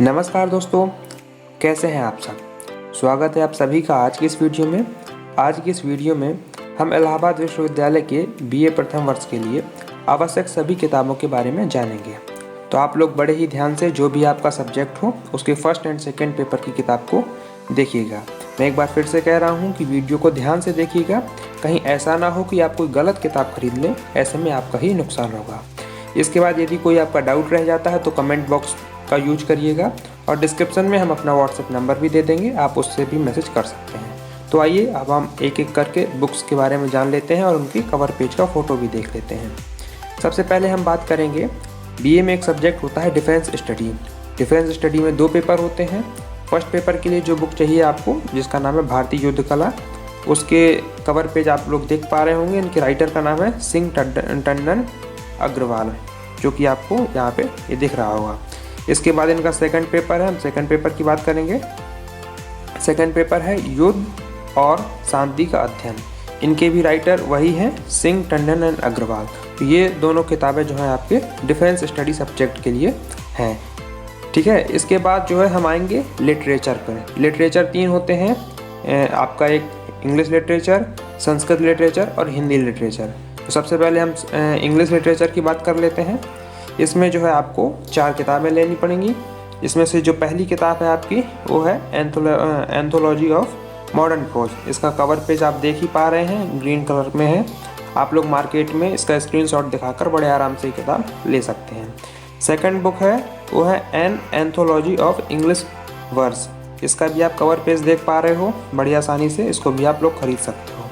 नमस्कार दोस्तों, कैसे हैं आप सब। स्वागत है आप सभी का आज की इस वीडियो में। आज की इस वीडियो में हम इलाहाबाद विश्वविद्यालय के बीए प्रथम वर्ष के लिए आवश्यक सभी किताबों के बारे में जानेंगे। तो आप लोग बड़े ही ध्यान से जो भी आपका सब्जेक्ट हो उसके फर्स्ट एंड सेकेंड पेपर की किताब को देखिएगा। मैं एक बार फिर से कह रहा हूँ कि वीडियो को ध्यान से देखिएगा, कहीं ऐसा ना हो कि आप कोई गलत किताब खरीद लें, ऐसे में आपका ही नुकसान होगा। इसके बाद यदि कोई आपका डाउट रह जाता है तो कमेंट बॉक्स का यूज करिएगा और डिस्क्रिप्शन में हम अपना व्हाट्सएप नंबर भी दे देंगे, आप उससे भी मैसेज कर सकते हैं। तो आइए अब हम एक एक करके बुक्स के बारे में जान लेते हैं और उनकी कवर पेज का फ़ोटो भी देख लेते हैं। सबसे पहले हम बात करेंगे, बीए में एक सब्जेक्ट होता है डिफेंस स्टडी। डिफेंस स्टडी में 2 पेपर होते हैं। फर्स्ट पेपर के लिए जो बुक चाहिए आपको, जिसका नाम है भारतीय युद्ध कला, उसके कवर पेज आप लोग देख पा रहे होंगे। इनके राइटर का नाम है सिंह टंडन अग्रवाल, जो कि आपको यहाँ पे ये दिख रहा होगा। इसके बाद इनका सेकंड पेपर है, हम सेकंड पेपर की बात करेंगे। सेकंड पेपर है युद्ध और शांति का अध्ययन। इनके भी राइटर वही हैं, सिंह टंडन एंड अग्रवाल। तो ये दोनों किताबें जो हैं आपके डिफेंस स्टडी सब्जेक्ट के लिए हैं, ठीक है। इसके बाद जो है हम आएंगे लिटरेचर पर। लिटरेचर 3 होते हैं आपका, एक इंग्लिश लिटरेचर, संस्कृत लिटरेचर और हिंदी लिटरेचर। तो सबसे पहले हम इंग्लिश लिटरेचर की बात कर लेते हैं। इसमें जो है आपको 4 किताबें लेनी पड़ेंगी। इसमें से जो पहली किताब है आपकी वो है एंथोलॉजी ऑफ मॉडर्न प्रोज। इसका कवर पेज आप देख ही पा रहे हैं, ग्रीन कलर में है। आप लोग मार्केट में इसका स्क्रीनशॉट दिखाकर बड़े आराम से ये किताब ले सकते हैं। सेकंड बुक है वो है an anthology of English verse. इसका भी आप कवर पेज देख पा रहे हो बड़ी आसानी से, इसको भी आप लोग खरीद सकते हो।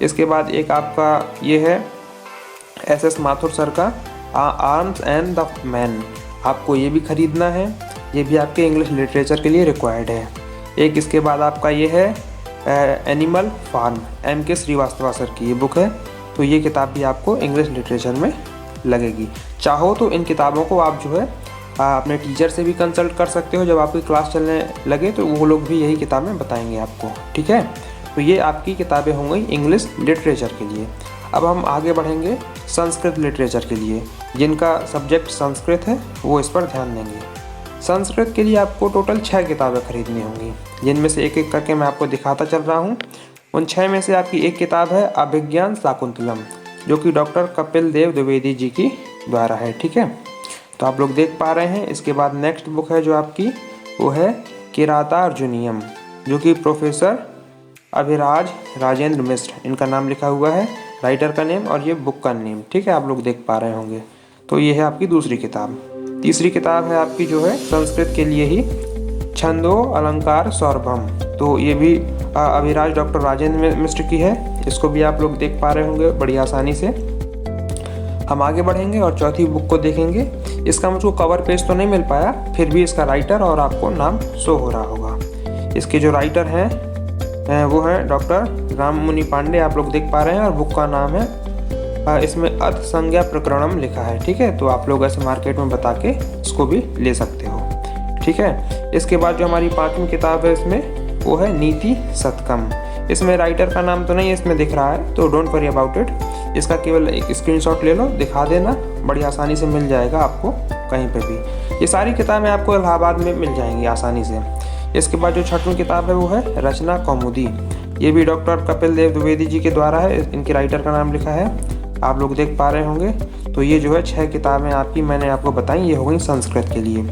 इसके बाद एक आपका ये है एस माथुर सर का आर्म्स एंड द मैन, आपको ये भी खरीदना है। ये भी आपके इंग्लिश लिटरेचर के लिए रिक्वायर्ड है। एक इसके बाद आपका ये है animal farm, M.K. Srivastava sir की ये बुक है। तो ये किताब भी आपको इंग्लिश लिटरेचर में लगेगी। चाहो तो इन किताबों को आप जो है अपने टीचर से भी कंसल्ट कर सकते हो। जब आपकी क्लास चलने लगे तो वो लोग भी यही किताबें बताएंगे आपको, ठीक है। तो ये आपकी किताबें होंगी इंग्लिश लिटरेचर के लिए। अब हम आगे बढ़ेंगे संस्कृत लिटरेचर के लिए। जिनका सब्जेक्ट संस्कृत है वो इस पर ध्यान देंगे। संस्कृत के लिए आपको टोटल 6 किताबें खरीदनी होंगी, जिनमें से एक एक करके मैं आपको दिखाता चल रहा हूँ। उन 6 में से आपकी एक किताब है अभिज्ञान शाकुंतलम, जो कि डॉक्टर कपिल देव द्विवेदी जी की द्वारा है, ठीक है। तो आप लोग देख पा रहे हैं। इसके बाद नेक्स्ट बुक है जो आपकी वो है किरातार्जुनीयम, जो कि प्रोफेसर अभिराज राजेंद्र मिश्र, इनका नाम लिखा हुआ है, राइटर का नेम और ये बुक का नेम, ठीक है। आप लोग देख पा रहे होंगे। तो ये है आपकी दूसरी किताब। तीसरी किताब है आपकी जो है संस्कृत के लिए ही छंदो अलंकार सौरभम। तो ये भी अभिराज डॉक्टर राजेंद्र मिश्र की है। इसको भी आप लोग देख पा रहे होंगे बड़ी आसानी से। हम आगे बढ़ेंगे और चौथी बुक को देखेंगे। इसका मुझको कवर पेज तो नहीं मिल पाया, फिर भी इसका राइटर और आपको नाम शो हो रहा होगा। इसके जो राइटर हैं वो है डॉक्टर राम मुनि पांडे, आप लोग देख पा रहे हैं। और बुक का नाम है इसमें अथ संज्ञा प्रकरणम लिखा है, ठीक है। तो आप लोग ऐसे मार्केट में बता के इसको भी ले सकते हो, ठीक है। इसके बाद जो हमारी 5वीं किताब है इसमें वो है नीति शतकम। इसमें राइटर का नाम तो नहीं इसमें दिख रहा है, तो डोंट वरी अबाउट इट। इसका केवल एक स्क्रीनशॉट ले लो, दिखा देना, बड़ी आसानी से मिल जाएगा आपको कहीं पे भी। ये सारी किताबें आपको इलाहाबाद में मिल जाएंगी आसानी से। इसके बाद जो 6वीं किताब है वो है रचना कौमुदी। ये भी डॉक्टर कपिल देव द्विवेदी जी के द्वारा है, इनके राइटर का नाम लिखा है, आप लोग देख पा रहे होंगे। तो ये जो है 6 किताबें आपकी मैंने आपको बताई, ये हो गई संस्कृत के लिए।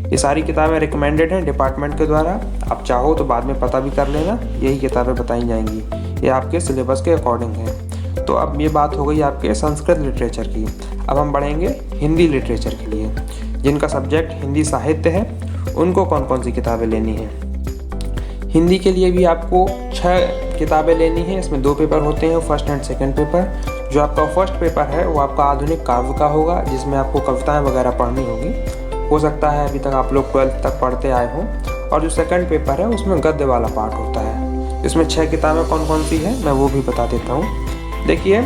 ये सारी किताबें रिकमेंडेड हैं डिपार्टमेंट के द्वारा, आप चाहो तो बाद में पता भी कर लेना, यही किताबें बताई जाएंगी, ये आपके सिलेबस के अकॉर्डिंग है। तो अब ये बात हो गई आपके संस्कृत लिटरेचर की। अब हम बढ़ेंगे हिंदी लिटरेचर के लिए। जिनका सब्जेक्ट हिंदी साहित्य है उनको कौन कौन सी किताबें लेनी है। हिंदी के लिए भी आपको 6 किताबें लेनी है। इसमें 2 पेपर होते हैं, फर्स्ट एंड सेकंड पेपर। जो आपका फर्स्ट पेपर है वो आपका आधुनिक काव्य का होगा, जिसमें आपको कविताएं वगैरह पढ़नी होगी। हो सकता है अभी तक आप लोग 12th तक पढ़ते आए हों। और जो सेकंड पेपर है उसमें गद्य वाला पार्ट होता है। इसमें 6 किताबें कौन कौन सी हैं मैं वो भी बता देता हूँ। देखिए,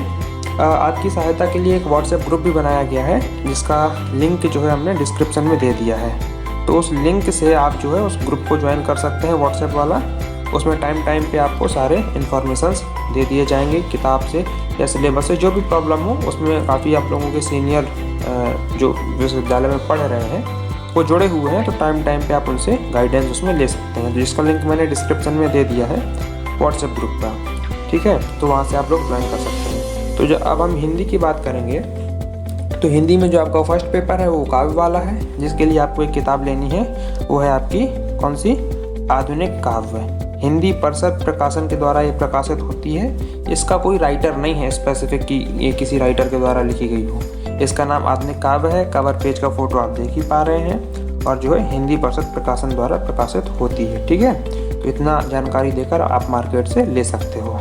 आपकी सहायता के लिए एक व्हाट्सएप ग्रुप भी बनाया गया है, जिसका लिंक जो है हमने डिस्क्रिप्शन में दे दिया है। तो उस लिंक से आप जो है उस ग्रुप को ज्वाइन कर सकते हैं, व्हाट्सएप वाला। उसमें टाइम पे आपको सारे इन्फॉर्मेशंस दे दिए जाएंगे किताब से या सिलेबस से। जो भी प्रॉब्लम हो उसमें काफ़ी आप लोगों के सीनियर जो विश्वविद्यालय में पढ़ रहे हैं वो जुड़े हुए हैं, तो टाइम टाइम पे आप उनसे गाइडेंस उसमें ले सकते हैं, जिसका लिंक मैंने डिस्क्रिप्शन में दे दिया है व्हाट्सएप ग्रुप का, ठीक है। तो वहाँ से आप लोग ज्वाइन कर सकते हैं। तो अब हम हिंदी की बात करेंगे, तो हिंदी में जो आपका फर्स्ट पेपर है वो काव्य वाला है, जिसके लिए आपको एक किताब लेनी है, वो है आपकी कौन सी, आधुनिक काव्य। हिंदी परिषद प्रकाशन के द्वारा ये प्रकाशित होती है। इसका कोई राइटर नहीं है स्पेसिफिक कि ये किसी राइटर के द्वारा लिखी गई हो। इसका नाम आधुनिक काव्य है। कवर पेज का फोटो आप देख ही पा रहे हैं, और जो है हिंदी परिषद प्रकाशन द्वारा प्रकाशित होती है, ठीक है। तो इतना जानकारी देकर आप मार्केट से ले सकते हो।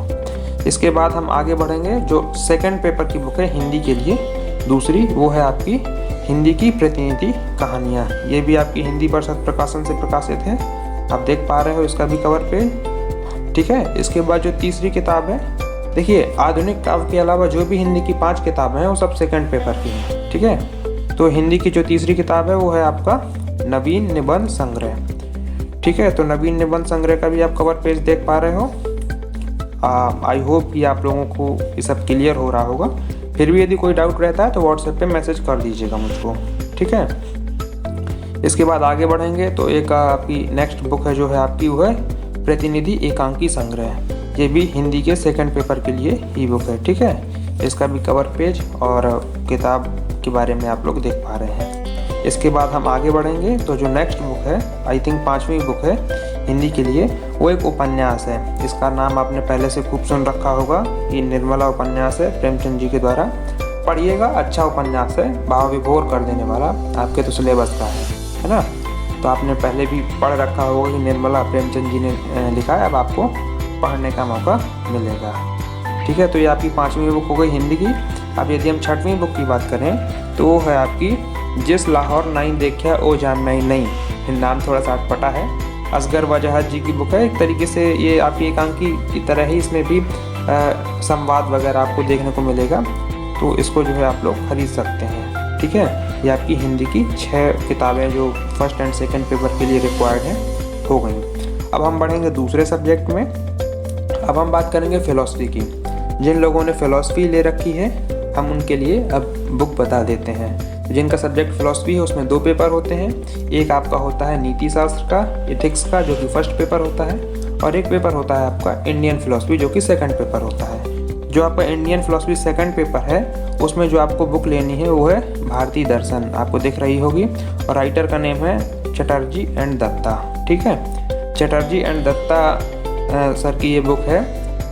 इसके बाद हम आगे बढ़ेंगे। जो सेकेंड पेपर की बुक है हिंदी के लिए दूसरी, वो है आपकी हिंदी की प्रतिनिधि कहानियाँ। ये भी आपकी हिंदी परिषद प्रकाशन से प्रकाशित है, आप देख पा रहे हो इसका भी कवर पेज, ठीक है। इसके बाद जो तीसरी किताब है, देखिए आधुनिक काव्य के अलावा जो भी हिंदी की 5 किताबें हैं वो सब सेकंड पेपर की हैं, ठीक है। तो हिंदी की जो तीसरी किताब है वो है आपका नवीन निबंध संग्रह, ठीक है। तो नवीन निबंध संग्रह का भी आप कवर पेज देख पा रहे हो। आई होप कि आप लोगों को ये सब क्लियर हो रहा होगा। फिर भी यदि कोई डाउट रहता है तो व्हाट्सएप पे मैसेज कर दीजिएगा मुझको, ठीक है। इसके बाद आगे बढ़ेंगे तो एक आपकी नेक्स्ट बुक है जो है आपकी, वो है प्रतिनिधि एकांकी संग्रह। ये भी हिंदी के सेकंड पेपर के लिए ही बुक है, ठीक है। इसका भी कवर पेज और किताब के बारे में आप लोग देख पा रहे हैं। इसके बाद हम आगे बढ़ेंगे तो जो नेक्स्ट बुक है, आई थिंक 5वीं बुक है हिंदी के लिए, वो एक उपन्यास है। इसका नाम आपने पहले से खूब सुन रखा होगा, ये निर्मला उपन्यास है, प्रेमचंद जी के द्वारा। पढ़िएगा, अच्छा उपन्यास है, भाव विभोर कर देने वाला, आपके तो सिलेबस का है ना। तो आपने पहले भी पढ़ रखा होगा कि निर्मला प्रेमचंद जी ने लिखा है, अब आपको पढ़ने का मौका मिलेगा, ठीक है। तो ये आपकी 5वीं बुक हो गई हिंदी की। अब यदि हम 6वीं बुक की बात करें तो वो है आपकी जिस लाहौर नाई देखा ओ जान नहीं। नाम थोड़ा सा अटपटा है। असगर वजाहत जी की बुक है। एक तरीके से ये आपकी एकांकी की तरह ही, इसमें भी संवाद वगैरह आपको देखने को मिलेगा, तो इसको जो है आप लोग खरीद सकते हैं, ठीक है। ये आपकी हिंदी की 6 किताबें जो फर्स्ट एंड सेकंड पेपर के लिए रिक्वायर्ड हैं हो गई। अब हम बढ़ेंगे दूसरे सब्जेक्ट में। अब हम बात करेंगे फिलॉसफी की। जिन लोगों ने फिलॉसफी ले रखी है हम उनके लिए अब बुक बता देते हैं। जिनका सब्जेक्ट फिलॉसफी है उसमें 2 पेपर होते हैं। एक आपका होता है नीति शास्त्र का, एथिक्स का, जो कि फर्स्ट पेपर होता है, और एक पेपर होता है आपका इंडियन फिलॉसफी, जो कि सेकंड पेपर होता है। जो आपका इंडियन फिलॉसफी सेकंड पेपर है उसमें जो आपको बुक लेनी है वो है भारतीय दर्शन, आपको दिख रही होगी, और राइटर का नेम है चटर्जी एंड दत्ता, ठीक है। चटर्जी एंड दत्ता सर की ये बुक है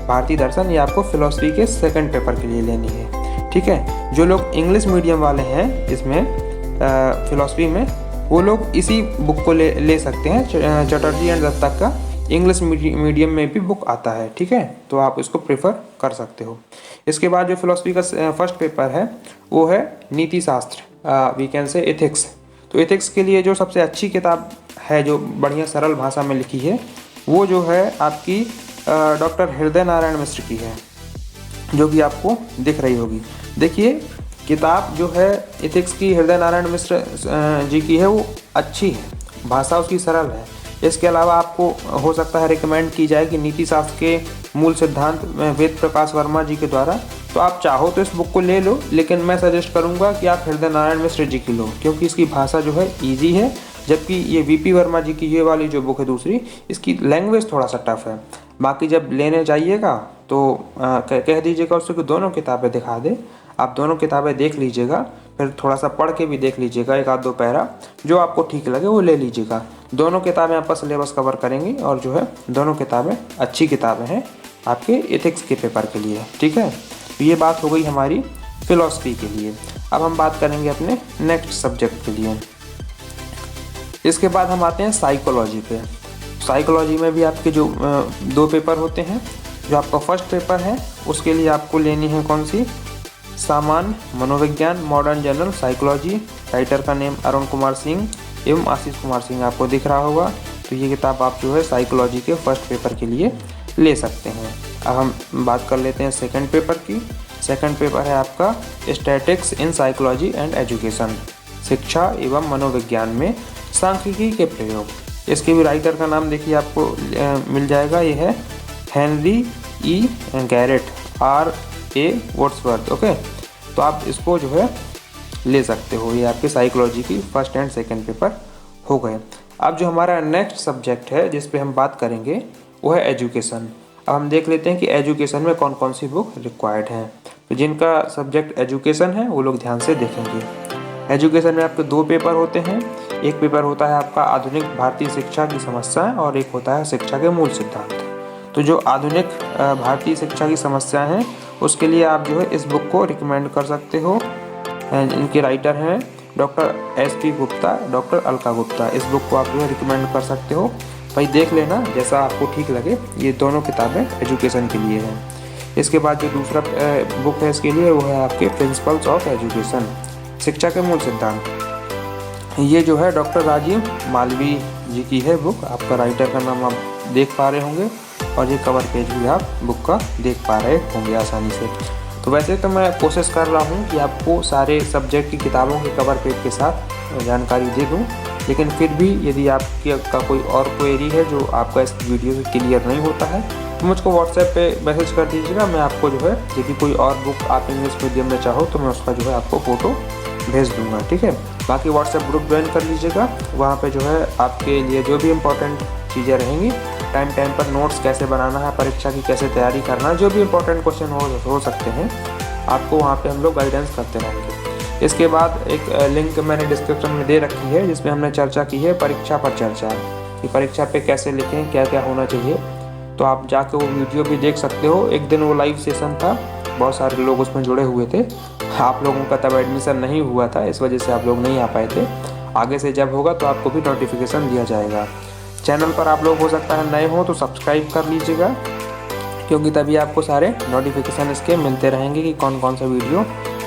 भारतीय दर्शन। ये आपको फिलॉसफी के सेकंड पेपर के लिए लेनी है, ठीक है। जो लोग इंग्लिश मीडियम वाले हैं इसमें फिलॉसफी में, वो लोग इसी बुक को ले सकते हैं। चटर्जी एंड दत्ता का इंग्लिश मीडियम में भी बुक आता है, ठीक है, तो आप इसको प्रेफर कर सकते हो। इसके बाद जो फिलॉसफी का फर्स्ट पेपर है वो है नीति शास्त्र, वी कैन से एथिक्स। तो एथिक्स के लिए जो सबसे अच्छी किताब है, जो बढ़िया सरल भाषा में लिखी है, वो जो है आपकी डॉक्टर हृदय नारायण मिश्र की है, जो कि आपको दिख रही होगी। देखिए किताब जो है एथिक्स की हृदय नारायण मिश्र जी की है, वो अच्छी है, भाषा उसकी सरल है। इसके अलावा आपको हो सकता है रिकमेंड की जाए कि नीति शास्त्र के मूल सिद्धांत वेद प्रकाश वर्मा जी के द्वारा, तो आप चाहो तो इस बुक को ले लो, लेकिन मैं सजेस्ट करूंगा कि आप हृदय नारायण मिश्र जी की लो, क्योंकि इसकी भाषा जो है ईजी है। जबकि ये वीपी वर्मा जी की ये वाली जो बुक है दूसरी, इसकी लैंग्वेज थोड़ा सा टफ है। बाकी जब लेने जाइएगा तो कह दीजिएगा उससे कि दोनों किताबें दिखा दे, आप दोनों किताबें देख लीजिएगा, फिर थोड़ा सा पढ़ के भी देख लीजिएगा, 1-2 पैरा, जो आपको ठीक लगे वो ले लीजिएगा। दोनों किताबें आपका सिलेबस कवर करेंगी, और जो है दोनों किताबें अच्छी किताबें हैं आपके एथिक्स के पेपर के लिए, ठीक है। तो ये बात हो गई हमारी फिलॉसफी के लिए। अब हम बात करेंगे अपने नेक्स्ट सब्जेक्ट के लिए। इसके बाद हम आते हैं साइकोलॉजी पे। साइकोलॉजी में भी आपके जो 2 पेपर होते हैं। जो आपका फर्स्ट पेपर है उसके लिए आपको लेनी है कौन सी, सामान्य मनोविज्ञान, मॉडर्न जनरल साइकोलॉजी। राइटर का नेम अरुण कुमार सिंह एवं आशीष कुमार सिंह आपको दिख रहा होगा। तो ये किताब आप जो है साइकोलॉजी के फर्स्ट पेपर के लिए ले सकते हैं। अब हम बात कर लेते हैं सेकंड पेपर की। सेकंड पेपर है आपका statics in psychology and education, शिक्षा एवं मनोविज्ञान में सांख्यिकी के प्रयोग। इसके भी राइटर का नाम देखिए आपको मिल जाएगा, ये है हेनरी ई गैरेट, R.A. Wordsworth, okay. तो आप इसको जो है ले सकते हो। ये आपके साइकोलॉजी की फर्स्ट एंड सेकंड पेपर हो गए। अब जो हमारा नेक्स्ट सब्जेक्ट है जिस पे हम बात करेंगे वो है एजुकेशन। अब हम देख लेते हैं कि एजुकेशन में कौन कौन सी बुक रिक्वायर्ड हैं। तो जिनका सब्जेक्ट एजुकेशन है वो लोग ध्यान से देखेंगे। एजुकेशन में आपके 2 पेपर होते हैं। एक पेपर होता है आपका आधुनिक भारतीय शिक्षा की समस्याएं और एक होता है शिक्षा के मूल सिद्धांत। तो जो आधुनिक भारतीय शिक्षा की समस्याएं हैं उसके लिए आप जो है इस बुक को रिकमेंड कर सकते हो। इनके राइटर हैं doctor SP Gupta, doctor Alka Gupta. इस बुक को आप जो है रिकमेंड कर सकते हो। भाई देख लेना जैसा आपको ठीक लगे। ये दोनों किताबें एजुकेशन के लिए हैं। इसके बाद जो दूसरा बुक है इसके लिए वो है आपके प्रिंसिपल्स ऑफ एजुकेशन, शिक्षा के मूल सिद्धांत। ये जो है डॉक्टर राजीव मालवीय जी की है बुक। आपका राइटर का नाम आप देख पा रहे होंगे और ये कवर पेज भी आप बुक का देख पा रहे होंगे आसानी से। तो वैसे तो मैं कोशिश कर रहा हूँ कि आपको सारे सब्जेक्ट की किताबों के कवर पेज के साथ जानकारी दे दूँ, लेकिन फिर भी यदि आपका कोई और क्वेरी है जो आपका इस वीडियो से क्लियर नहीं होता है तो मुझको व्हाट्सएप पे मैसेज कर दीजिएगा। मैं आपको जो है यदि कोई और बुक आप इंग्लिश मीडियम में चाहो तो मैं उसका जो है आपको फ़ोटो भेज दूँगा, ठीक है। बाकी व्हाट्सएप ग्रुप ज्वाइन कर लीजिएगा। वहाँ पे जो है आपके लिए जो भी इम्पोर्टेंट चीज़ें रहेंगी, टाइम पर नोट्स कैसे बनाना है, परीक्षा की कैसे तैयारी करना है, जो भी इम्पोर्टेंट क्वेश्चन हो सकते हैं आपको वहाँ पे हम लोग गाइडेंस करते रहेंगे। इसके बाद एक लिंक मैंने डिस्क्रिप्शन में दे रखी है जिसमें हमने चर्चा की है परीक्षा पर चर्चा, कि परीक्षा पे कैसे लिखें, क्या क्या होना चाहिए। तो आप जाके वो वीडियो भी देख सकते हो। एक दिन वो लाइव सेशन था, बहुत सारे लोग उसमें जुड़े हुए थे। आप लोगों का तब एडमिशन नहीं हुआ था, इस वजह से आप लोग नहीं आ पाए थे। आगे से जब होगा तो आपको भी नोटिफिकेशन दिया जाएगा। चैनल पर आप लोग हो सकता है नए हो तो सब्सक्राइब कर लीजिएगा, क्योंकि तभी आपको सारे नोटिफिकेशन इसके मिलते रहेंगे कि कौन कौन सा वीडियो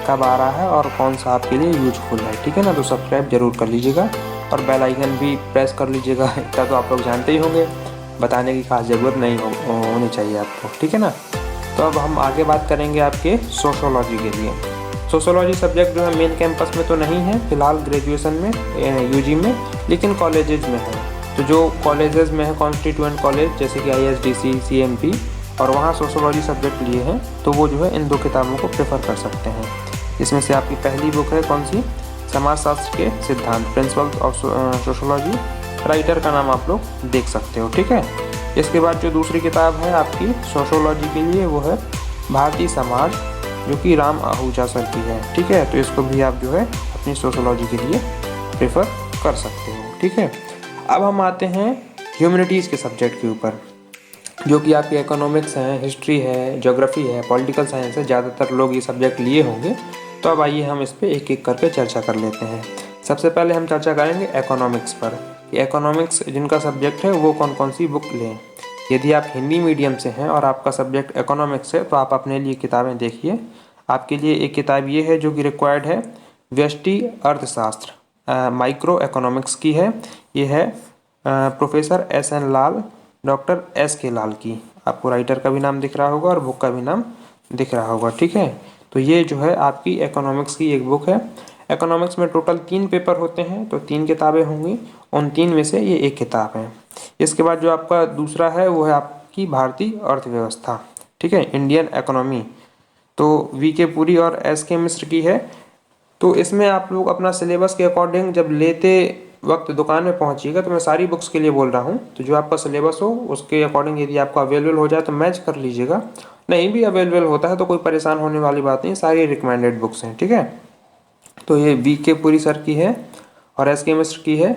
कब आ रहा है और कौन सा आपके लिए यूजफुल है, ठीक है ना। तो सब्सक्राइब जरूर कर लीजिएगा और बेल आइकन भी प्रेस कर लीजिएगा। इतना तो आप लोग जानते ही होंगे, बताने की खास ज़रूरत नहीं होनी चाहिए आपको, ठीक है ना। तो अब हम आगे बात करेंगे आपके सोशोलॉजी के लिए। सोशोलॉजी सब्जेक्ट जो है मेन कैंपस में तो नहीं है फिलहाल, ग्रेजुएशन में UG में, लेकिन कॉलेजेस में है। तो जो कॉलेजेस में है कॉन्स्टिट्यूएंट कॉलेज जैसे कि ISDC, CMP, और वहाँ सोशोलॉजी सब्जेक्ट लिए हैं तो वो जो है इन 2 किताबों को प्रेफर कर सकते हैं। इसमें से आपकी पहली बुक है कौन सी, समाजशास्त्र के सिद्धांत, प्रिंसिपल्स ऑफ सोशोलॉजी। राइटर का नाम आप लोग देख सकते हो, ठीक है। इसके बाद जो दूसरी किताब है आपकी सोशोलॉजी के लिए वो है भारतीय समाज, जो कि राम आहूजा सर की है, ठीक है। तो इसको भी आप जो है अपनी सोशोलॉजी के लिए प्रेफर कर सकते हो, ठीक है। अब हम आते हैं ह्यूमैनिटीज़ के सब्जेक्ट के ऊपर, जो कि आपकी इकोनॉमिक्स है, हिस्ट्री है, ज्योग्राफी है, पॉलिटिकल साइंस है। ज़्यादातर लोग ये सब्जेक्ट लिए होंगे। तो अब आइए हम इस पर एक एक करके चर्चा कर लेते हैं। सबसे पहले हम चर्चा करेंगे इकोनॉमिक्स पर, कि इकोनॉमिक्स जिनका सब्जेक्ट है वो कौन कौन सी बुक लें। यदि आप हिंदी मीडियम से हैं और आपका सब्जेक्ट इकोनॉमिक्स है तो आप अपने लिए किताबें देखिए। आपके लिए एक किताब ये है जो कि रिक्वायर्ड है, व्यष्टि अर्थशास्त्र, माइक्रो इकोनॉमिक्स की है। ये है प्रोफेसर SN लाल, डॉक्टर SK लाल की। आपको राइटर का भी नाम दिख रहा होगा और बुक का भी नाम दिख रहा होगा, ठीक है। तो ये जो है आपकी इकोनॉमिक्स की एक बुक है। इकोनॉमिक्स में टोटल 3 पेपर होते हैं तो 3 किताबें होंगी, उन 3 में से ये एक किताब है। इसके बाद जो आपका दूसरा है वो है आपकी भारतीय अर्थव्यवस्था, ठीक है, इंडियन इकोनॉमी। तो VK पुरी और SK मिश्र की है। तो इसमें आप लोग अपना सिलेबस के अकॉर्डिंग जब लेते वक्त दुकान में पहुंचिएगा, तो मैं सारी बुक्स के लिए बोल रहा हूं, तो जो आपका सिलेबस हो उसके अकॉर्डिंग यदि आपको अवेलेबल हो जाए तो मैच कर लीजिएगा। नहीं भी अवेलेबल होता है तो कोई परेशान होने वाली बात नहीं, सारी रिकमेंडेड बुक्स हैं, ठीक है। तो ये VK पुरी सर की है और SK मिश्र की है।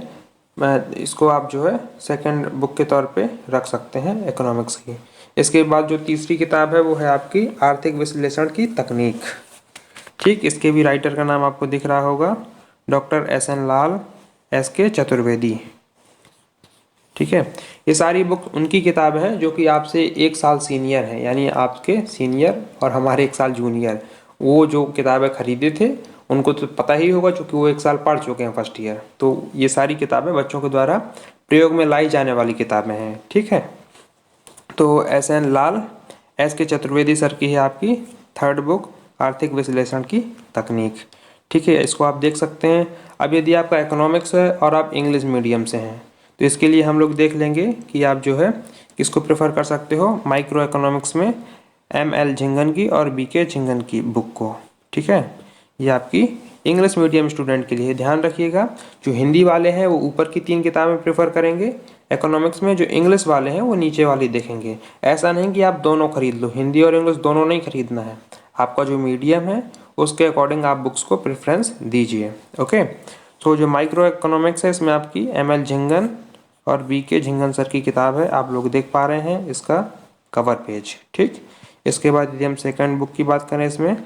मैं इसको आप जो है सेकंड बुक के तौर पे रख सकते हैं इकोनॉमिक्स की। इसके बाद जो तीसरी किताब है वो है आपकी आर्थिक विश्लेषण की तकनीक, ठीक। इसके भी राइटर का नाम आपको दिख रहा होगा, डॉक्टर SN लाल, SK चतुर्वेदी, ठीक है। ये सारी बुक उनकी किताब है जो कि आपसे 1 साल सीनियर है, यानी आपके सीनियर और हमारे 1 साल जूनियर, वो जो किताबें खरीदे थे उनको तो पता ही होगा क्योंकि वो 1 साल पढ़ चुके हैं फर्स्ट ईयर। तो ये सारी किताबें बच्चों के द्वारा प्रयोग में लाई जाने वाली किताबें हैं, ठीक है। तो SN लाल, SK चतुर्वेदी सर की है आपकी 3rd बुक, आर्थिक विश्लेषण की तकनीक, ठीक है। इसको आप देख सकते हैं। अब यदि आपका इकोनॉमिक्स है और आप इंग्लिश मीडियम से हैं तो इसके लिए हम लोग देख लेंगे कि आप जो है किसको प्रेफर कर सकते हो। माइक्रो इकोनॉमिक्स में ML झिंगन की और BK झिंगन की बुक को, ठीक है। ये आपकी इंग्लिश मीडियम स्टूडेंट के लिए ध्यान रखिएगा, जो हिंदी वाले हैं वो ऊपर की 3 किताबें प्रेफर करेंगे इकोनॉमिक्स में, जो इंग्लिश वाले हैं वो नीचे वाली देखेंगे। ऐसा नहीं कि आप दोनों खरीद लो, हिंदी और इंग्लिश दोनों नहीं खरीदना है, आपका जो मीडियम है उसके अकॉर्डिंग आप बुक्स को प्रेफरेंस दीजिए। ओके, तो जो माइक्रो इकोनॉमिक्स है इसमें आपकी ML झिंगन और BK झिंगन सर की किताब है, आप लोग देख पा रहे हैं इसका कवर पेज। ठीक, इसके बाद यदि हम सेकंड बुक की बात करें इसमें,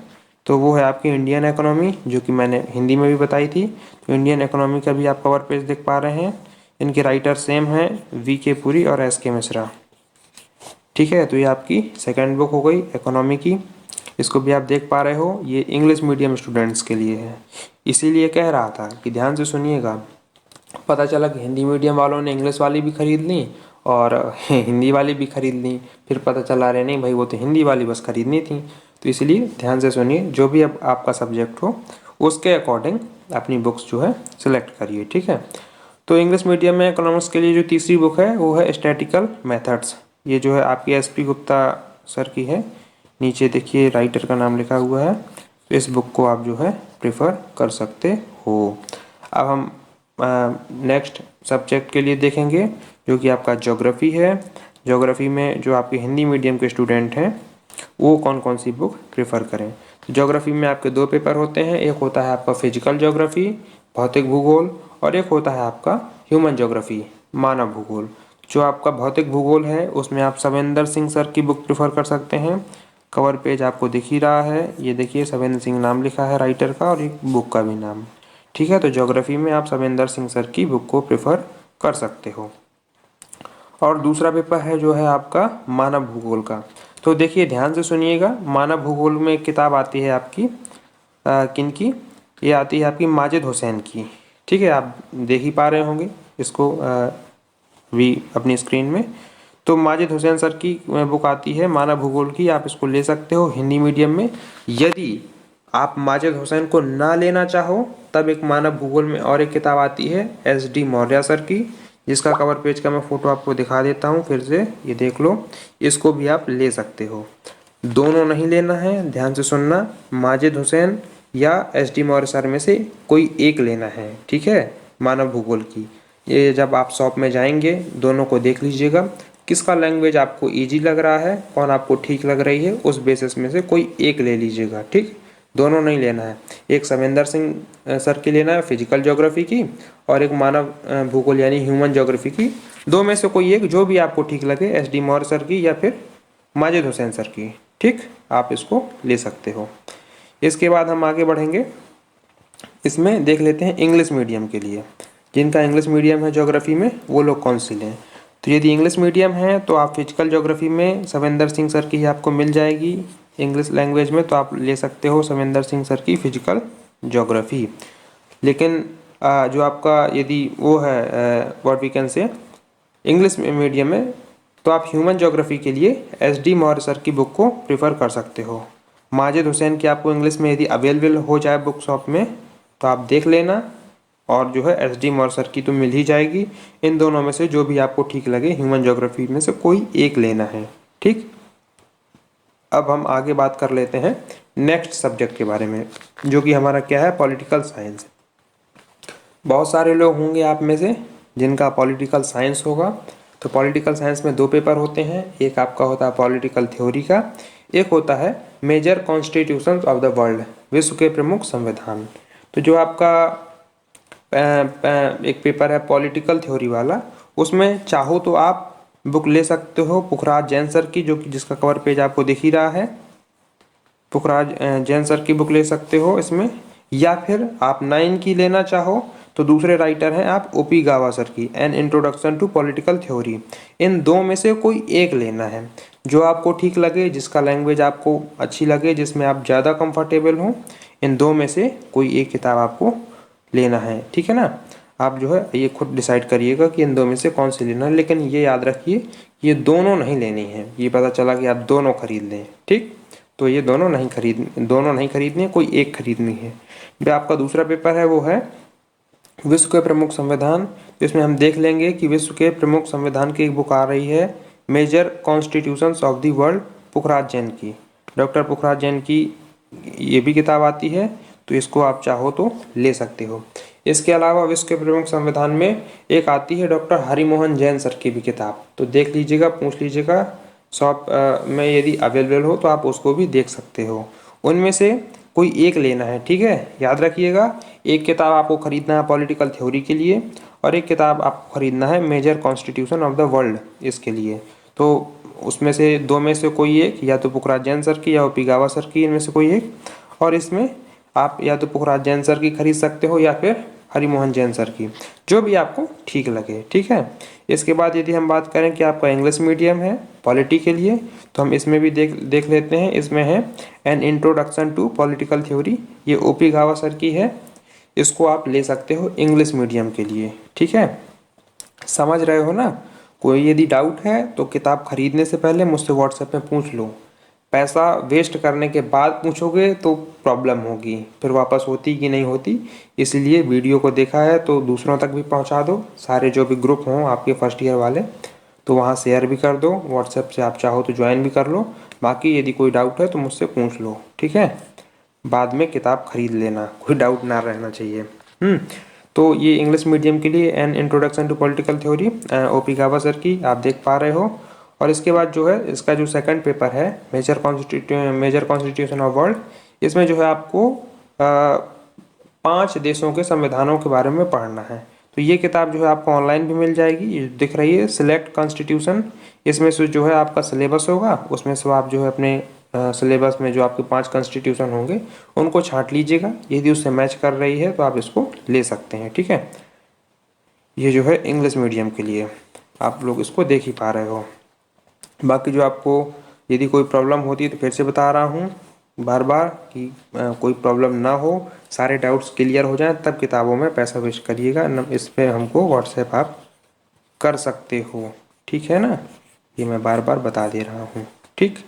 तो वो है आपकी इंडियन इकोनॉमी, जो कि मैंने हिंदी में भी बताई थी। तो इंडियन इकोनॉमी का भी आप कवर पेज देख पा रहे हैं, इनके राइटर सेम हैं, VK पुरी और SK मिश्रा। ठीक है, तो ये आपकी सेकंड बुक हो गई इकोनॉमी की, इसको भी आप देख पा रहे हो, ये इंग्लिश मीडियम स्टूडेंट्स के लिए है। इसीलिए कह रहा था कि ध्यान से सुनिएगा, पता चला कि हिंदी मीडियम वालों ने इंग्लिश वाली भी खरीद ली और हिंदी वाली भी खरीद ली, फिर पता चला रहे नहीं भाई वो तो हिंदी वाली बस खरीदनी थी। तो इसलिए ध्यान से सुनिए, जो भी अब आपका सब्जेक्ट हो उसके अकॉर्डिंग अपनी बुक्स जो है सिलेक्ट करिए। ठीक है, तो इंग्लिश मीडियम में इकोनॉमिक्स के लिए जो तीसरी बुक है वो है स्टैटिकल मेथड्स। ये जो है आपकी SP गुप्ता सर की है, नीचे देखिए राइटर का नाम लिखा हुआ है, तो इस बुक को आप जो है प्रेफर कर सकते हो। अब हम नेक्स्ट सब्जेक्ट के लिए देखेंगे, जो कि आपका ज्योग्राफी है। ज्योग्राफी में जो आपके हिंदी मीडियम के स्टूडेंट हैं वो कौन कौन सी बुक प्रेफर करें। तो ज्योग्राफी में आपके 2 पेपर होते हैं, एक होता है आपका फिजिकल ज्योग्राफी भौतिक भूगोल, और एक होता है आपका ह्यूमन ज्योग्राफी मानव भूगोल। जो आपका भौतिक भूगोल है उसमें आप सविंदर सिंह सर की बुक प्रेफर कर सकते हैं, कवर पेज आपको दिख ही रहा है, ये देखिए सविंदर सिंह नाम लिखा है राइटर का और एक बुक का भी नाम। ठीक है, तो ज्योग्राफी में आप सविंदर सिंह सर की बुक को प्रेफर कर सकते हो। और दूसरा पेपर है जो है आपका मानव भूगोल का। तो देखिए ध्यान से सुनिएगा, मानव भूगोल में एक किताब आती है आपकी किनकी, ये आती है आपकी माजिद हुसैन की। ठीक है, आप देख ही पा रहे होंगे इसको भी अपनी स्क्रीन में। तो माजिद हुसैन सर की बुक आती है मानव भूगोल की, आप इसको ले सकते हो हिंदी मीडियम में। यदि आप माजिद हुसैन को ना लेना चाहो तब एक मानव भूगोल में और एक किताब आती है SD मौर्य सर की, जिसका कवर पेज का मैं फोटो आपको दिखा देता हूँ फिर से, ये देख लो, इसको भी आप ले सकते हो। दोनों नहीं लेना है, ध्यान से सुनना, माजिद हुसैन या SD मौर्य सर में से कोई एक लेना है। ठीक है, मानव भूगोल की ये जब आप शॉप में जाएंगे दोनों को देख लीजिएगा, किसका लैंग्वेज आपको इजी लग रहा है, कौन आपको ठीक लग रही है, उस बेसिस में से कोई एक ले लीजिएगा। ठीक, दोनों नहीं लेना है, एक सविंदर सिंह सर की लेना है फिजिकल ज्योग्राफी की, और एक मानव भूगोल यानी ह्यूमन ज्योग्राफी की। दो में से कोई एक, जो भी आपको ठीक लगे, SD मौर्य सर की या फिर माजिद हुसैन सर की। ठीक, आप इसको ले सकते हो। इसके बाद हम आगे बढ़ेंगे, इसमें देख लेते हैं इंग्लिश मीडियम के लिए। जिनका इंग्लिश मीडियम है ज्योग्राफी में वो लोग कौन सी लें। तो यदि इंग्लिश मीडियम है तो आप फिजिकल ज्योग्राफी में सविंदर सिंह सर की आपको मिल जाएगी इंग्लिश लैंग्वेज में, तो आप ले सकते हो सविंदर सिंह सर की फिजिकल ज्योग्राफी। लेकिन जो आपका यदि वो है what we can say English medium में, तो आप ह्यूमन ज्योग्राफी के लिए SD मौर्य सर की बुक को प्रेफर कर सकते हो। माजिद हुसैन की आपको इंग्लिश में यदि अवेलेबल हो जाए बुक शॉप में तो आप देख लेना, और जो है SD मौर्य सर की तो मिल ही जाएगी। इन दोनों में से जो भी आपको ठीक लगे, ह्यूमन ज्योग्राफी में से कोई एक लेना है। ठीक, अब हम आगे बात कर लेते हैं नेक्स्ट सब्जेक्ट के बारे में, जो कि हमारा क्या है, पॉलिटिकल साइंस। बहुत सारे लोग होंगे आप में से जिनका पॉलिटिकल साइंस होगा। तो पॉलिटिकल साइंस में 2 पेपर होते हैं, एक आपका होता है पॉलिटिकल थ्योरी का, एक होता है major constitutions of the world, विश्व के प्रमुख संविधान। तो जो आपका एक पेपर है पॉलिटिकल थ्योरी वाला, उसमें चाहो तो आप बुक ले सकते हो पुखराज जैन सर की, जो कि जिसका कवर पेज आपको दिख ही रहा है, पुखराज जैन सर की बुक ले सकते हो इसमें। या फिर आप 9 की लेना चाहो तो दूसरे राइटर हैं आप OP गावा सर की, an introduction to political theory. इन 2 में से कोई एक लेना है, जो आपको ठीक लगे, जिसका लैंग्वेज आपको अच्छी लगे, जिसमें आप ज़्यादा कंफर्टेबल हो, इन 2 में से कोई एक किताब आपको लेना है। ठीक है ना, आप जो है ये खुद डिसाइड करिएगा कि इन 2 में से कौन सी लेना है। लेकिन ये याद रखिए ये दोनों नहीं लेनी है, ये पता चला कि आप दोनों खरीद लें। ठीक, तो ये दोनों नहीं खरीदनी है, कोई एक खरीदनी है। जो आपका दूसरा पेपर है वो है विश्व के प्रमुख संविधान, जिसमें हम देख लेंगे कि विश्व के प्रमुख संविधान की एक बुक आ रही है major constitutions of the world, Pukhraj Jain की, डॉक्टर पुखराज जैन की ये भी किताब आती है। तो इसको आप चाहो तो ले सकते हो। इसके अलावा विश्व के प्रमुख संविधान में एक आती है डॉक्टर हरिमोहन जैन सर की भी किताब, तो देख लीजिएगा, पूछ लीजिएगा शॉप में यदि अवेलेबल हो तो आप उसको भी देख सकते हो। उनमें से कोई एक लेना है, ठीक है, याद रखिएगा। एक किताब आपको खरीदना है पॉलिटिकल थ्योरी के लिए, और एक किताब आपको खरीदना है major constitution of the world इसके लिए। तो उसमें से दो में से कोई एक, या तो पुखराज जैन सर की या ओपी गावा सर की, इनमें से कोई एक। और इसमें आप या तो पुखराज जैन सर की खरीद सकते हो या फिर हरिमोहन जैन सर की, जो भी आपको ठीक लगे, ठीक है। इसके बाद यदि हम बात करें कि आपका इंग्लिश मीडियम है पॉलिटी के लिए, तो हम इसमें भी देख लेते हैं। इसमें है an introduction to political theory, ये ओपी गावा सर की है। इसको आप ले सकते हो इंग्लिश मीडियम के लिए, ठीक है। समझ रहे हो ना? कोई यदि डाउट है तो किताब खरीदने से पहले मुझसे व्हाट्सएप में पूछ लो। पैसा वेस्ट करने के बाद पूछोगे तो प्रॉब्लम होगी, फिर वापस होती कि नहीं होती। इसलिए वीडियो को देखा है तो दूसरों तक भी पहुंचा दो, सारे जो भी ग्रुप हों आपके फर्स्ट ईयर वाले, तो वहाँ शेयर भी कर दो। व्हाट्सएप से आप चाहो तो ज्वाइन भी कर लो। बाकी यदि कोई डाउट है तो मुझसे पूछ लो, ठीक है। बाद में किताब खरीद लेना, कोई डाउट ना रहना चाहिए। तो ये इंग्लिश मीडियम के लिए an introduction to political theory OP Gauba sir की आप देख पा रहे हो। और इसके बाद जो है इसका जो सेकंड पेपर है मेजर कॉन्स्टिट्यूशन ऑफ वर्ल्ड, इसमें जो है आपको 5 देशों के संविधानों के बारे में पढ़ना है। तो ये किताब जो है आपको ऑनलाइन भी मिल जाएगी, ये दिख रही है सिलेक्ट कॉन्स्टिट्यूशन। इसमें से जो है आपका सिलेबस होगा, उसमें से आप जो है अपने सिलेबस में जो आपके 5 कॉन्स्टिट्यूशन होंगे उनको छांट लीजिएगा। यदि उससे मैच कर रही है तो आप इसको ले सकते हैं, ठीक है। ये जो है इंग्लिश मीडियम के लिए आप लोग इसको देख ही पा रहे हो। बाकी जो आपको यदि कोई प्रॉब्लम होती है तो फिर से बता रहा हूँ बार बार कि कोई प्रॉब्लम ना हो, सारे डाउट्स क्लियर हो जाएं, तब किताबों में पैसा वेस्ट करिएगा। इस पर हमको व्हाट्सएप आप कर सकते हो, ठीक है ना। ये मैं बार बार बता दे रहा हूँ, ठीक।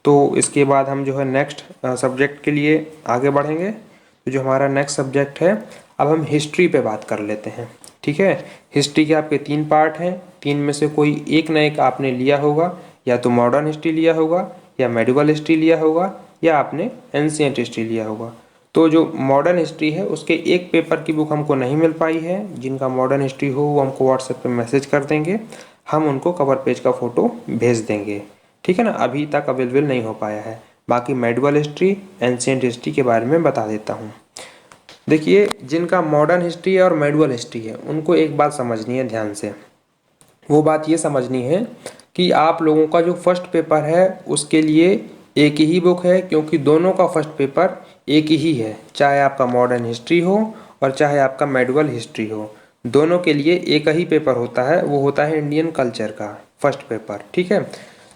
तो इसके बाद हम जो है नेक्स्ट सब्जेक्ट के लिए आगे बढ़ेंगे। तो जो हमारा नेक्स्ट सब्जेक्ट है, अब हम हिस्ट्री पे बात कर लेते हैं, ठीक है। हिस्ट्री के आपके 3 पार्ट हैं, 3 में से कोई एक ना एक आपने लिया होगा, या तो मॉडर्न हिस्ट्री लिया होगा, या मेडिवल हिस्ट्री लिया होगा, या आपने एंशिएंट हिस्ट्री लिया होगा। तो जो मॉडर्न हिस्ट्री है उसके एक पेपर की बुक हमको नहीं मिल पाई है। जिनका मॉडर्न हिस्ट्री हो वो हमको व्हाट्सएप पे मैसेज कर देंगे, हम उनको कवर पेज का फ़ोटो भेज देंगे, ठीक है ना। अभी तक अवेलेबल नहीं हो पाया है। बाकी मेडिवल हिस्ट्री, एंशिएंट हिस्ट्री के बारे में बता देता हूँ। देखिए, जिनका मॉडर्न हिस्ट्री और मेडिवल हिस्ट्री है उनको एक बात समझनी है ध्यान से। वो बात ये समझनी है कि आप लोगों का जो फर्स्ट पेपर है उसके लिए एक ही बुक है, क्योंकि दोनों का फर्स्ट पेपर एक ही है। चाहे आपका मॉडर्न हिस्ट्री हो और चाहे आपका मेडिवल हिस्ट्री हो, दोनों के लिए एक ही पेपर होता है, वो होता है इंडियन कल्चर का फर्स्ट पेपर, ठीक है।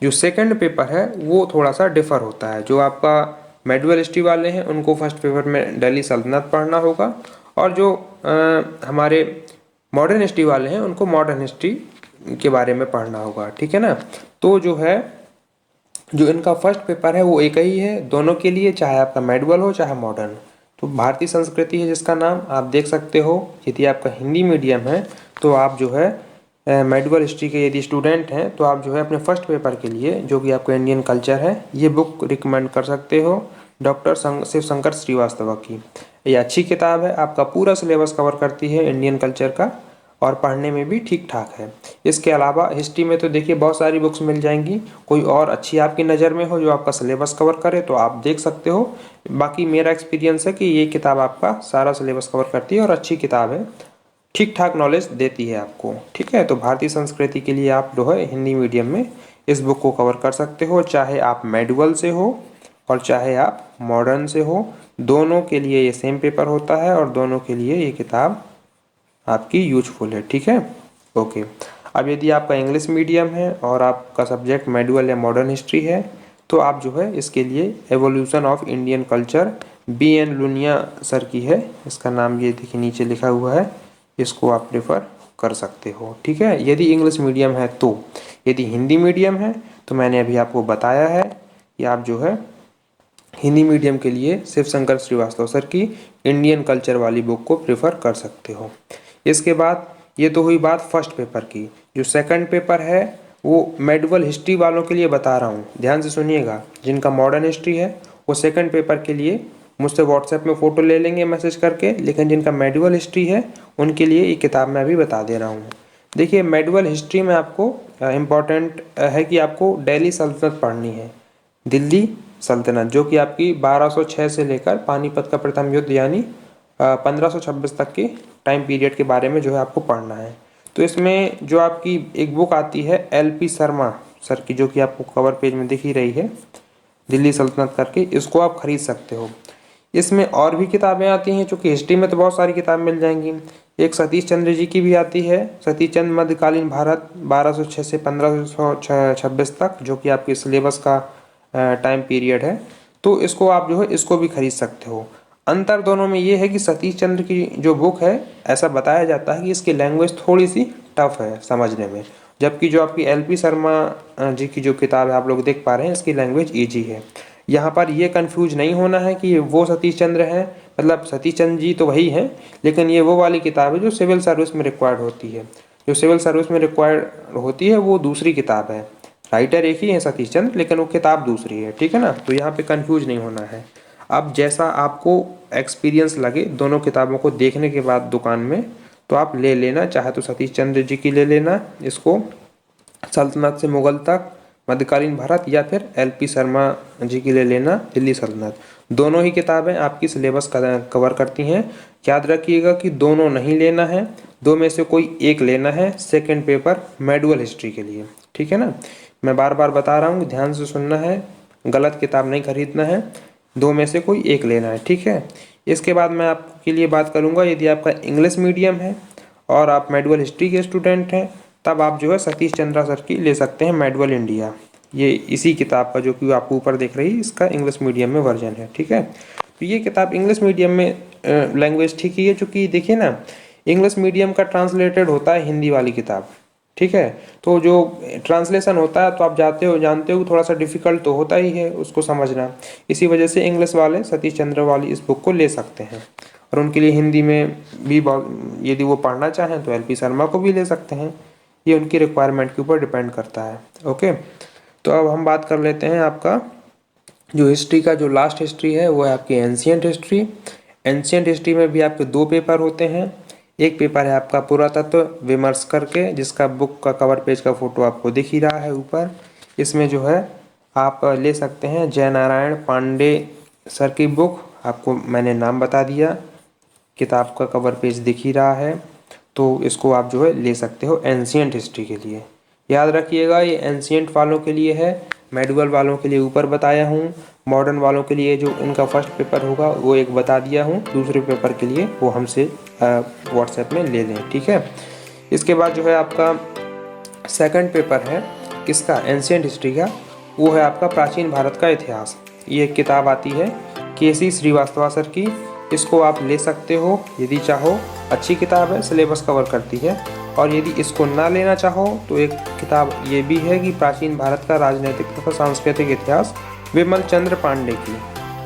जो सेकंड पेपर है वो थोड़ा सा डिफर होता है। जो आपका मेडिवल हिस्ट्री वाले हैं उनको फर्स्ट पेपर में दिल्ली सल्तनत पढ़ना होगा, और जो हमारे मॉडर्न हिस्ट्री वाले हैं उनको मॉडर्न हिस्ट्री के बारे में पढ़ना होगा, ठीक है ना। तो जो है जो इनका फर्स्ट पेपर है वो एक ही है दोनों के लिए, चाहे आपका मेडिवल हो चाहे मॉडर्न। तो भारतीय संस्कृति है जिसका नाम आप देख सकते हो। यदि आपका हिंदी मीडियम है तो आप जो है मेडिवल हिस्ट्री के यदि स्टूडेंट हैं तो आप जो है अपने फर्स्ट पेपर के लिए, जो कि आपका इंडियन कल्चर है, ये बुक रिकमेंड कर सकते हो डॉक्टर शिव शंकर श्रीवास्तव की। ये अच्छी किताब है, आपका पूरा सिलेबस कवर करती है इंडियन कल्चर का, और पढ़ने में भी ठीक ठाक है। इसके अलावा हिस्ट्री में तो देखिए बहुत सारी बुक्स मिल जाएंगी, कोई और अच्छी आपकी नज़र में हो जो आपका सिलेबस कवर करे तो आप देख सकते हो। बाकी मेरा एक्सपीरियंस है कि ये किताब आपका सारा सिलेबस कवर करती है और अच्छी किताब है, ठीक ठाक नॉलेज देती है आपको, ठीक है। तो भारतीय संस्कृति के लिए आप जो है हिंदी मीडियम में इस बुक को कवर कर सकते हो, चाहे आप मेडिवल से हो और चाहे आप मॉडर्न से हो, दोनों के लिए ये सेम पेपर होता है और दोनों के लिए ये किताब आपकी यूजफुल है, ठीक है। ओके, अब यदि आपका इंग्लिश मीडियम है और आपका सब्जेक्ट मेडिवल या मॉडर्न हिस्ट्री है तो आप जो है इसके लिए evolution of Indian culture B.N. Lunia sir की है, इसका नाम ये देखिए नीचे लिखा हुआ है, इसको आप प्रेफर कर सकते हो, ठीक है, यदि इंग्लिश मीडियम है तो। यदि हिंदी मीडियम है तो मैंने अभी आपको बताया है कि आप जो है हिंदी मीडियम के लिए शिव शंकर श्रीवास्तव सर की इंडियन कल्चर वाली बुक को प्रेफर कर सकते हो। इसके बाद ये तो हुई बात फर्स्ट पेपर की। जो सेकंड पेपर है वो मेडिवल हिस्ट्री वालों के लिए बता रहा हूँ, ध्यान से सुनिएगा। जिनका मॉडर्न हिस्ट्री है वो सेकंड पेपर के लिए मुझसे व्हाट्सएप में फ़ोटो ले लेंगे मैसेज करके, लेकिन जिनका मेडिवल हिस्ट्री है उनके लिए ये किताब मैं अभी बता दे रहा हूँ। देखिए, मेडिवल हिस्ट्री में आपको इम्पॉर्टेंट है कि आपको दिल्ली सल्तनत पढ़नी है। दिल्ली सल्तनत जो कि आपकी 1206 से लेकर पानीपत का प्रथम युद्ध यानी 1526 तक के टाइम पीरियड के बारे में जो है आपको पढ़ना है। तो इसमें जो आपकी एक बुक आती है LP शर्मा सर की, जो कि आपको कवर पेज में दिख ही रही है, दिल्ली सल्तनत करके, इसको आप खरीद सकते हो। इसमें और भी किताबें आती हैं, चूँकि हिस्ट्री में तो बहुत सारी किताब मिल जाएंगी। एक सतीश चंद्र जी की भी आती है, सतीश चंद्र मध्यकालीन भारत 1206 से 1526 तक, जो कि आपके सिलेबस का टाइम पीरियड है। तो इसको आप जो है इसको भी खरीद सकते हो। अंतर दोनों में ये है कि सतीश चंद्र की जो बुक है, ऐसा बताया जाता है कि इसकी लैंग्वेज थोड़ी सी टफ है समझने में, जबकि जो आपकी LP शर्मा जी की जो किताब है आप लोग देख पा रहे हैं, इसकी लैंग्वेज ईजी है। यहाँ पर ये कंफ्यूज नहीं होना है कि वो सतीश चंद्र है, मतलब सतीश चंद्र जी तो वही हैं, लेकिन ये वो वाली किताब है जो सिविल सर्विस में रिक्वायर्ड होती है। जो सिविल सर्विस में रिक्वायर्ड होती है वो दूसरी किताब है। राइटर एक ही है सतीश चंद्र, लेकिन वो किताब दूसरी है, ठीक है ना। तो यहाँ पे कंफ्यूज नहीं होना है। अब जैसा आपको एक्सपीरियंस लगे दोनों किताबों को देखने के बाद दुकान में, तो आप ले लेना। चाहे तो सतीश चंद्र जी की ले लेना इसको, सल्तनत से मुगल तक, मध्यकालीन भारत, या फिर LP शर्मा जी की ले लेना, दिल्ली सल्तनत। दोनों ही किताबें आपकी सिलेबस कवर करती हैं। याद रखिएगा कि दोनों नहीं लेना है, दो में से कोई एक लेना है सेकंड पेपर मेडिवल हिस्ट्री के लिए, ठीक है ना। मैं बार बार बता रहा हूँ, ध्यान से सुनना है, गलत किताब नहीं खरीदना है, दो में से कोई एक लेना है, ठीक है। इसके बाद मैं आपके लिए बात करूँगा, यदि आपका इंग्लिश मीडियम है और आप मेडिवल हिस्ट्री के स्टूडेंट हैं, तब आप जो है सतीश चंद्रा सर की ले सकते हैं, मेडिवल इंडिया। ये इसी किताब का जो कि आपको ऊपर दिख रही है, इसका इंग्लिश मीडियम में वर्जन है, ठीक है। तो ये किताब इंग्लिश मीडियम में लैंग्वेज ठीक ही है, चूँकि देखिए ना, इंग्लिश मीडियम का ट्रांसलेटेड होता है हिंदी वाली किताब, ठीक है। तो जो ट्रांसलेशन होता है तो आप जानते हो थोड़ा सा डिफिकल्ट तो होता ही है उसको समझना। इसी वजह से इंग्लिश वाले सतीश चंद्र वाली इस बुक को ले सकते हैं, और उनके लिए हिंदी में भी यदि वो पढ़ना चाहें तो LP शर्मा को भी ले सकते हैं। ये उनकी रिक्वायरमेंट के ऊपर डिपेंड करता है, ओके। तो अब हम बात कर लेते हैं आपका जो हिस्ट्री का जो लास्ट हिस्ट्री है, वो है आपकी एंशिएंट हिस्ट्री। एंशिएंट हिस्ट्री में भी आपके दो पेपर होते हैं। एक पेपर है आपका पुरातत्व विमर्श करके, जिसका बुक का कवर पेज का फोटो आपको दिख ही रहा है ऊपर। इसमें जो है आप ले सकते हैं जयनारायण पांडे सर की बुक, आपको मैंने नाम बता दिया, किताब का कवर पेज दिख ही रहा है, तो इसको आप जो है ले सकते हो एंशिएंट हिस्ट्री के लिए। याद रखिएगा, ये एंशिएंट वालों के लिए है, मेडिवल वालों के लिए ऊपर बताया हूँ, मॉडर्न वालों के लिए जो उनका फर्स्ट पेपर होगा वो एक बता दिया हूँ, दूसरे पेपर के लिए वो हमसे व्हाट्सएप में ले लें, ठीक है। इसके बाद जो है आपका सेकंड पेपर है किसका, एंशिएंट हिस्ट्री का, वो है आपका प्राचीन भारत का इतिहास। ये एक किताब आती है KC श्रीवास्तव सर की, इसको आप ले सकते हो यदि चाहो, अच्छी किताब है, सिलेबस कवर करती है। और यदि इसको ना लेना चाहो तो एक किताब ये भी है कि प्राचीन भारत का राजनीतिक तथा सांस्कृतिक इतिहास, विमल चंद्र पांडे की।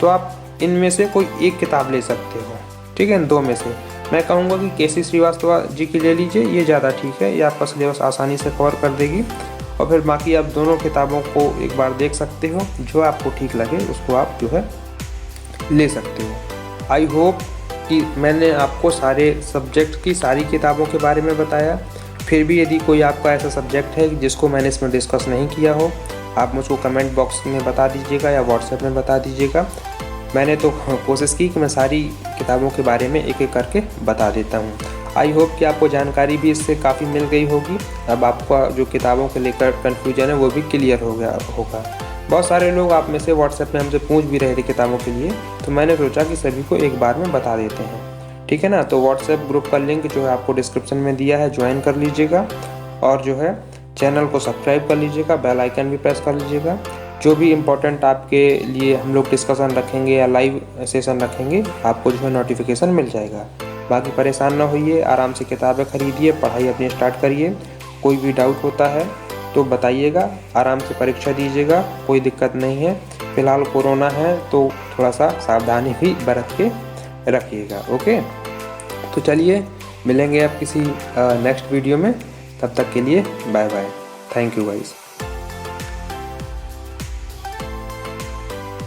तो आप इनमें से कोई एक किताब ले सकते हो, ठीक है, इन दो में से। मैं कहूँगा कि KC श्रीवास्तव जी की ले लीजिए, ये ज़्यादा ठीक है, ये आपका सिलेबस आसानी से कवर कर देगी। और फिर बाकी आप दोनों किताबों को एक बार देख सकते हो, जो आपको ठीक लगे उसको आप जो है ले सकते हो। आई होप कि मैंने आपको सारे सब्जेक्ट की सारी किताबों के बारे में बताया। फिर भी यदि कोई आपका ऐसा सब्जेक्ट है जिसको मैंने इसमें डिस्कस नहीं किया हो, आप मुझको कमेंट बॉक्स में बता दीजिएगा या व्हाट्सएप में बता दीजिएगा। मैंने तो कोशिश की कि मैं सारी किताबों के बारे में एक एक करके बता देता हूँ। आई होप कि आपको जानकारी भी इससे काफ़ी मिल गई होगी। अब आपका जो किताबों के लेकर कन्फ्यूजन है वो भी क्लियर हो गया होगा। बहुत सारे लोग आप में से व्हाट्सएप में हमसे पूछ भी रहे थे किताबों के लिए, तो मैंने सोचा कि सभी को एक बार में बता देते हैं, ठीक है ना। तो व्हाट्सएप ग्रुप का लिंक जो है आपको डिस्क्रिप्शन में दिया है, ज्वाइन कर लीजिएगा। और जो है चैनल को सब्सक्राइब कर लीजिएगा, बेल आइकन भी प्रेस कर लीजिएगा। जो भी इम्पोर्टेंट आपके लिए हम लोग डिस्कशन रखेंगे या लाइव सेशन रखेंगे, आपको जो है नोटिफिकेशन मिल जाएगा। बाकी परेशान ना होइए, आराम से किताबें खरीदिए, पढ़ाई अपनी स्टार्ट करिए। कोई भी डाउट होता है तो बताइएगा, आराम से परीक्षा दीजिएगा, कोई दिक्कत नहीं है। फिलहाल कोरोना है तो थोड़ा सा सावधानी भी बरत के रखिएगा, ओके। तो चलिए मिलेंगे अब किसी नेक्स्ट वीडियो में, तब तक के लिए bye bye, thank you guys.